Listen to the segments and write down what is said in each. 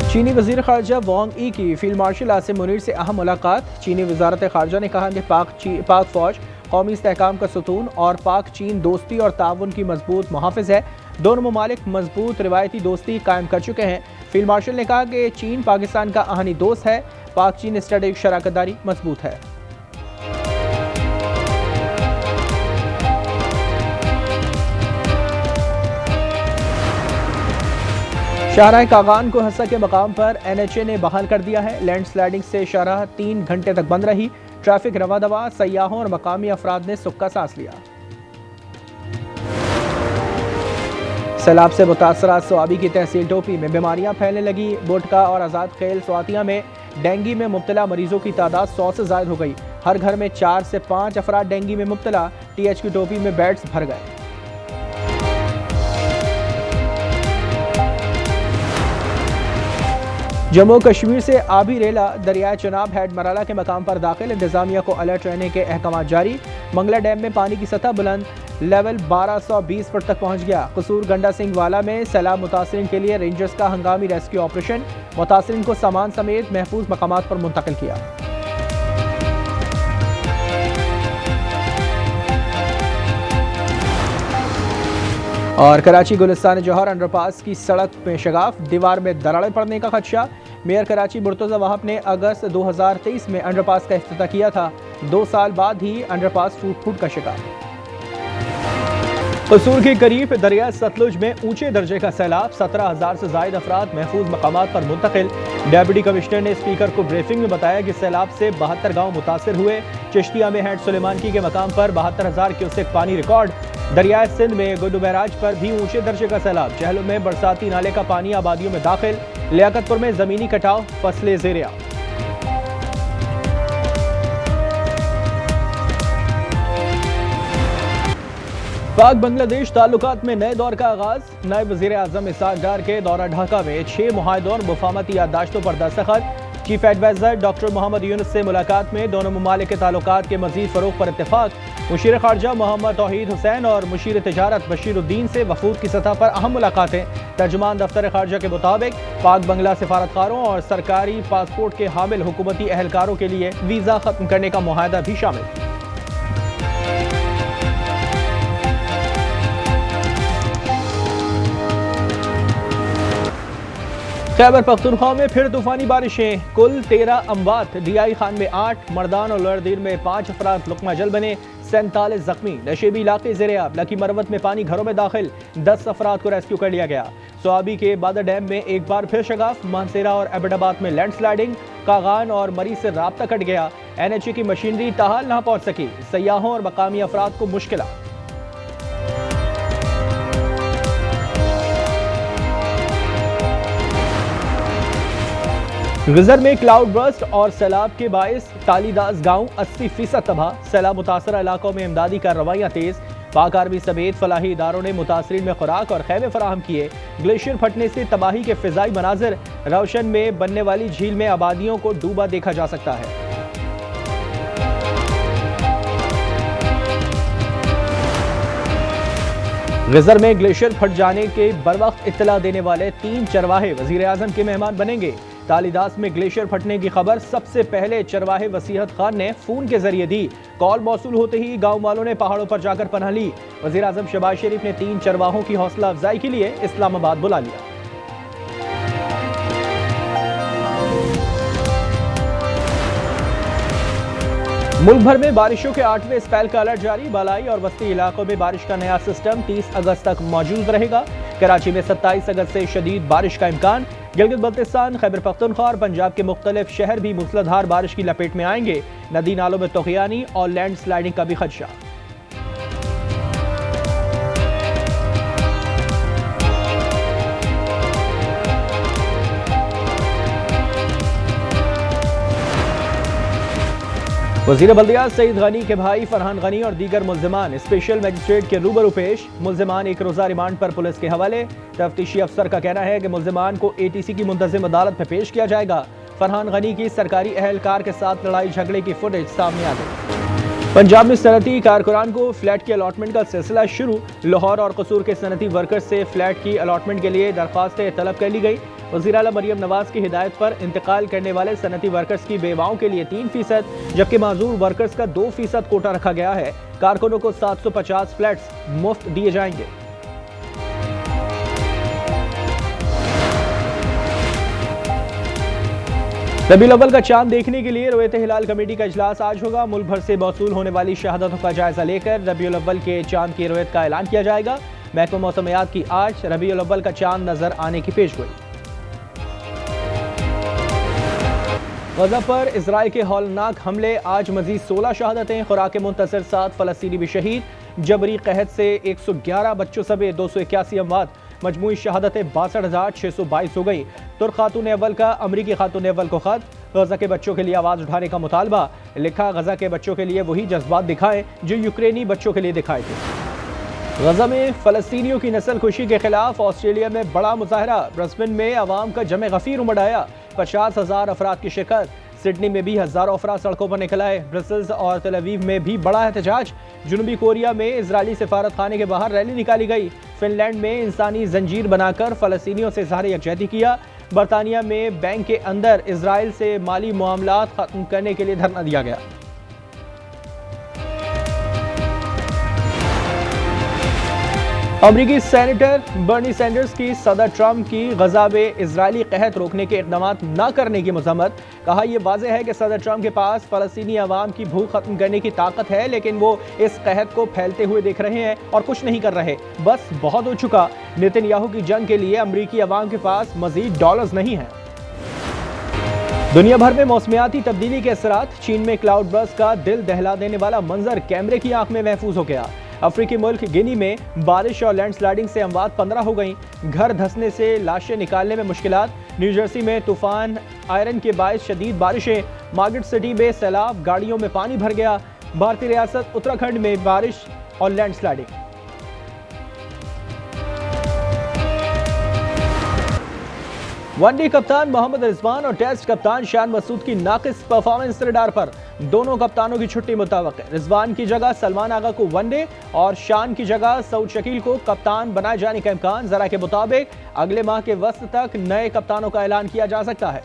चीनी वज़ीर ख़ारजा वांग ई की फील्ड मार्शल आसिम मुनीर से अहम मुलाकात। चीनी वज़ारत ख़ारजा ने कहा कि पाक फ़ौज कौमी इस्तेहकाम का सतून और पाक चीन दोस्ती और ताउन की मजबूत मुहाफ़िज़ है। दोनों ममालिक मजबूत रिवायती दोस्ती कायम कर चुके हैं। फील्ड मार्शल ने कहा कि चीन पाकिस्तान का आहनी दोस्त है। पाक चीन स्ट्रेटेजिक शराकतदारी मजबूत है। शाहराह कागान को हंसा के मकाम पर NHA ने बहाल कर दिया है। लैंड स्लाइडिंग से शाहराह 3 घंटे तक बंद रही। ट्रैफिक रवा दवा, सयाहों और मकामी अफराद ने सुक्का सांस लिया। सैलाब से मुतासरा सोआबी की तहसील टोपी में बीमारियां फैलने लगी। बोटका और आज़ाद खेल स्वातिया में डेंगू में मुब्तला मरीजों की तादाद 100 से ज़ायद हो गई। हर घर में 4 से 5 अफराद डेंगू में मुब्तला। TH की टोपी में बेड्स भर गए। जम्मू कश्मीर से आबी रेला दरियाए चनाब हेड मराला के मकाम पर दाखिल। इंतजामिया को अलर्ट रहने के अहकाम जारी। मंगला डैम में पानी की सतह बुलंद, लेवल 1220 फुट तक पहुंच गया। कसूर गंडा सिंह वाला में सैलाब मुतासरीन के लिए रेंजर्स का हंगामी रेस्क्यू ऑपरेशन। मुतासरीन को सामान समेत महफूज मकामात पर मुंतकिल किया। और कराची गुलिस्तान जौहर अंडरपास की सड़क में शगाफ, दीवार में दरारें पड़ने का खदशा। मेयर कराची मुर्तज़ा वहाब ने अगस्त 2023 में अंडरपास का इफ्तिताह किया था। 2 साल बाद ही अंडरपास टूट का शिकार। कसूर के करीब दरिया सतलुज में ऊंचे दर्जे का सैलाब, 17,000 से ज्यादा अफराद महफूज मकामात पर मुंतकिल। डेप्यूटी कमिश्नर ने स्पीकर को ब्रीफिंग में बताया कि सैलाब से 72 गाँव मुतासर हुए। चिश्तिया में हेड सुलेमानकी के मकाम पर 72,000 क्यूसेक पानी रिकॉर्ड। दरियाए सिंध में गुड्डू बैराज पर भी ऊंचे दर्जे का सैलाब। चहलों में बरसाती नाले का पानी आबादियों में दाखिल। लियाकतपुर में जमीनी कटाव, फसलें ज़ेर-ए-आब। पाक बांग्लादेश ताल्लुकात में नए दौर का आगाज। नायब वज़ीर आज़म इसहाक डार के दौरा ढाका में 6 मुआहदों और मुफाहमती याददाश्तों पर दस्तखत। Chief adviser doctor Muhammad Yunus से मुलाकात में दोनों ममालिक के ताल्लुकात के मजीद फरोग पर इत्तेफाक। मुशीर खारजा मोहम्मद तौहीद हुसैन और मुशीर तिजारत बशीरुद्दीन से वफूद की सतह पर अहम मुलाकातें। तर्जुमान दफ्तर खारजा के मुताबिक पाक बंगला सिफारतकारों और सरकारी पासपोर्ट के हामिल हुकूमती एहलकारों के लिए वीज़ा खत्म करने का मुआहदा भी शामिल। खैबर पख्तूनख्वा में फिर तूफानी बारिशें, कुल 13 अमवात। DI खान में 8, मर्दान और लड़दीर में 5 अफराद लुकमा जल बने, 47 जख्मी। नशेबी इलाके ज़ेर-ए-आब। लकी मरवत में पानी घरों में दाखिल, 10 अफराद को रेस्क्यू कर लिया गया। सोआबी के बादर डैम में एक बार फिर शगाफ। मानसेरा और एबटाबाद में लैंड स्लाइडिंग। कागान और मरी से राब्ता कट गया। NHA की मशीनरी ताहाल न पहुंच सकी। सयाहों और मकामी अफराद को मुश्किलात। गुजर में क्लाउड बर्स्ट और सैलाब के बायस तालीदास गांव 80% तबाह। सैलाब मुतासरा इलाकों में इमदादी कार्रवाइयाँ तेज। पाक आर्मी समेत फलाही इदारों ने मुतासरीन में खुराक और खैमे फराहम किए। ग्लेशियर फटने से तबाही के फिजाई मनाजिर। रोशन में बनने वाली झील में आबादियों को डूबा देखा जा सकता है। गजर में ग्लेशियर फट जाने के बरवक्त इत्तला देने वाले 3 चरवाहे वजीर आजम के मेहमान बनेंगे। तालीदास में ग्लेशियर फटने की खबर सबसे पहले चरवाहे वसीहत खान ने फोन के जरिए दी। कॉल मौसूल होते ही गांव वालों ने पहाड़ों पर जाकर पनाह ली। वजीर आजम शहबाज शरीफ ने 3 चरवाहों की हौसला अफजाई के लिए इस्लामाबाद बुला लिया। मुल्क भर में बारिशों के 8वें स्पेल का अलर्ट जारी। बालाई और वस्ती इलाकों में बारिश का नया सिस्टम 30 अगस्त तक मौजूद रहेगा। कराची में 27 अगस्त से शदीद बारिश का इम्कान। गिलगित बल्तिस्तान, खैबर पख्तूनख्वा और पंजाब के मुख्तलिफ शहर भी मूसलाधार बारिश की लपेट में आएंगे। नदी नालों में तोग़यानी और लैंड स्लाइडिंग का भी खदशा। वज़ीर बल्दियात सईद गनी के भाई फरहान गनी और दीगर मुल्ज़िमान स्पेशल मजिस्ट्रेट के रूबरू पेश। मुल्ज़िमान 1 रोज़ा रिमांड पर पुलिस के हवाले। तफ्तीशी अफसर का कहना है कि मुल्ज़िमान को ATC की मुंतज़िम अदालत में पेश किया जाएगा। फरहान गनी की सरकारी एहलकार के साथ लड़ाई झगड़े की फुटेज सामने आ गई। पंजाब में सनती कारकुनान को फ्लैट की अलॉटमेंट का सिलसिला शुरू। लाहौर और कसूर के सनती वर्कर्स से फ्लैट की अलॉटमेंट के लिए दरख्वास्तें तलब कर ली गई। वज़ीर आला मरियम नवाज की हिदायत पर इंतकाल करने वाले सनती वर्कर्स की बेवाओं के लिए 3%, जबकि माजूर वर्कर्स का 2% कोटा रखा गया है। कारकुनों को 750 फ्लैट्स मुफ्त दिए जाएंगे। रबीउल अव्वल का चांद देखने के लिए रोयत हिलाल कमेटी का इजलास आज होगा। मुल्क भर से मौसूल होने वाली शहादतों का जायजा लेकर रबीउल अव्वल के चांद की रोयत का ऐलान किया जाएगा। महकमा मौसमियात की आज रबीउल अव्वल का चांद नजर आने की पेशगोई। गजा पर इजराइल के हौलनाक हमले, आज मजीद 16 शहादतें, खुराक मुंतसर 7 फलस्तीनी भी शहीद। जबरी कहत से 111 बच्चों समेत 281 अमवात, मजमूई शहादतें 62,622 हो गई। तुर्क खातून अव्वल का अमरीकी खातून अव्वल को खत, गजा के बच्चों के लिए आवाज उठाने का मुतालबा। लिखा, गजा के बच्चों के लिए वही जज्बात दिखाएं जो यूक्रेनी बच्चों के लिए दिखाए थे। गजा में फलस्तीनियों की नस्ल खुशी के खिलाफ ऑस्ट्रेलिया में बड़ा मुजाहरा। ब्रिस्बेन में अवाम का जमे गफीर उमड़ आया, 50,000 अफराद की शिरकत। सिडनी में भी हजारों अफराद सड़कों पर निकल आए। ब्रसेल्स और तेल अवीव में भी बड़ा एहतजाज। जनूबी कोरिया में इजरायली सिफारत खाने के बाहर रैली निकाली गई। फिनलैंड में इंसानी जंजीर बनाकर फलस्तीनियों से इजहार यकजहती किया। बरतानिया में बैंक के अंदर इजराइल से माली मामलात खत्म करने के लिए धरना दिया गया। अमरीकी सेनेटर बर्नी सैंडर्स की सदर ट्रंप की गजा में इजरायली कहत रोकने के इक़दाम न करने की मज़म्मत। कहा, यह वाज़ेह है कि सदर ट्रंप के पास फ़लस्तीनी अवाम की भूख खत्म करने की ताकत है, लेकिन वो इस कहत को फैलते हुए देख रहे हैं और कुछ नहीं कर रहे। बस बहुत हो चुका। नेतन्याहू की जंग के लिए अमरीकी अवाम के पास मज़ीद डॉलर्स नहीं है। दुनिया भर में मौसमियाती तब्दीली के असरात। चीन में क्लाउड बर्स्ट का दिल दहला देने वाला मंजर कैमरे की आंख में महफूज हो गया। अफ्रीकी मुल्क गिनी में बारिश और लैंडस्लाइडिंग से अमवात 15 हो गईं। घर धंसने से लाशें निकालने में मुश्किलात। न्यूजर्सी में तूफान आयरन के बायस शदीद बारिशें। मार्केट सिटी में सैलाब, गाड़ियों में पानी भर गया। भारतीय रियासत उत्तराखंड में बारिश और लैंडस्लाइडिंग। वनडे कप्तान मोहम्मद रिजवान और टेस्ट कप्तान शान मसूद की नाकिस परफॉर्मेंस रडार पर। दोनों कप्तानों की छुट्टी मुताबिक है। रिजवान की जगह सलमान आगा को वनडे और शान की जगह सऊद शकील को कप्तान बनाए जाने का इम्कान। जरा के मुताबिक अगले माह के वस्त तक नए कप्तानों का ऐलान किया जा सकता है।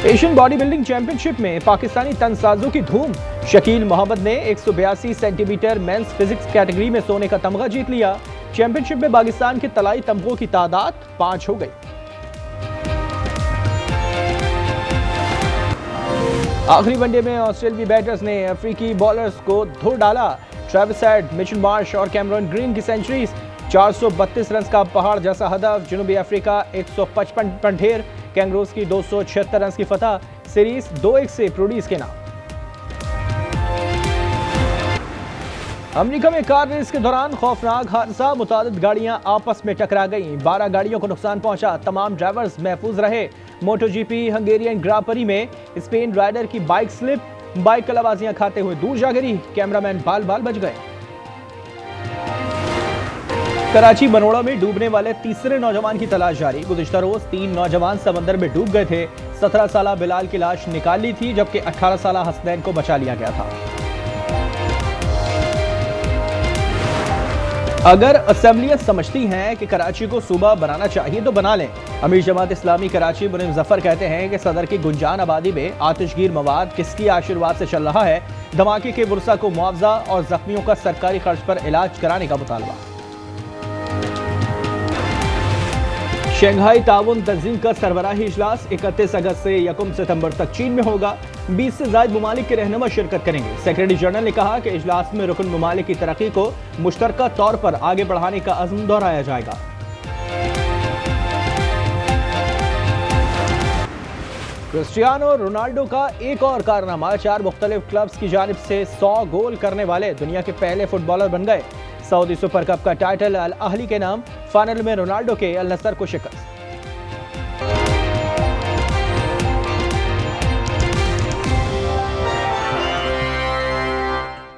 एशियन बॉडी बिल्डिंग चैंपियनशिप में पाकिस्तानी तनसाजों की धूम। शकील मोहम्मद ने 182 सेंटीमीटर मेंस फिजिक्स कैटेगरी में सोने का तमगा जीत लिया। चैंपियनशिप में पाकिस्तान के तलाई तमगों की तादाद 5 हो गई। आखिरी वनडे में ऑस्ट्रेलियाई बैटर्स ने अफ्रीकी बॉलर्स को धो डाला। ट्रेविस हेड, मिचेल मार्श और कैमरन ग्रीन की सेंचुरीज। 432 रन का पहाड़ जैसा हदफ। जनूबी अफ्रीका 155 पर ढेर। कैंगरूज की 276 रन की फतह। सीरीज 2-1 से प्रोडीज के नाम। अमेरिका में कार रेस के दौरान खौफनाक हादसा। मुतादिद गाड़ियां आपस में टकरा गईं। 12 गाड़ियों को नुकसान पहुंचा। तमाम ड्राइवर्स महफूज रहे। मोटोजीपी हंगेरियन ग्रां प्री में स्पेन राइडर की बाइक स्लिप। बाइक कलाबाजियां खाते हुए दूर जा गिरी। कैमरामैन बाल बाल बच गए। कराची बनोड़ा में डूबने वाले तीसरे नौजवान की तलाश जारी। गुज़िश्ता रोज 3 नौजवान समंदर में डूब गए थे। 17 साला बिलाल की लाश निकाल ली थी, जबकि 18 साला हसनैन को बचा लिया गया था। अगर असेंबलियां समझती हैं कि कराची को सूबा बनाना चाहिए तो बना लें। अमीर जमात इस्लामी कराची मुनीम जफर कहते हैं कि सदर की गुंजान आबादी में आतिशगीर मवाद किसकी आशीर्वाद से चल रहा है। धमाके के वर्षा को मुआवजा और जख्मियों का सरकारी खर्च पर इलाज कराने का मुतालबा। शंघाई ताउन तंजीम का सरबराही इजलास 31 अगस्त से 1 सितंबर तक चीन में होगा। 20 से ज़ायद ममालिक के रहनुमा शिरकत करेंगे। सेक्रेटरी जनरल ने कहा कि इजलास में रुकन ममालिक की तरक्की को मुश्तरका तौर पर आगे बढ़ाने का अज़्म दोहराया जाएगा। क्रिस्टियानो रोनाल्डो का एक और कारनामा। 4 मुख्तलिफ क्लब्स की जानिब से 100 गोल करने वाले दुनिया के पहले फुटबॉलर बन गए। सऊदी सुपर कप का टाइटल अल अहली के नाम। फाइनल में रोनाल्डो के अल नसर को शिकस्त।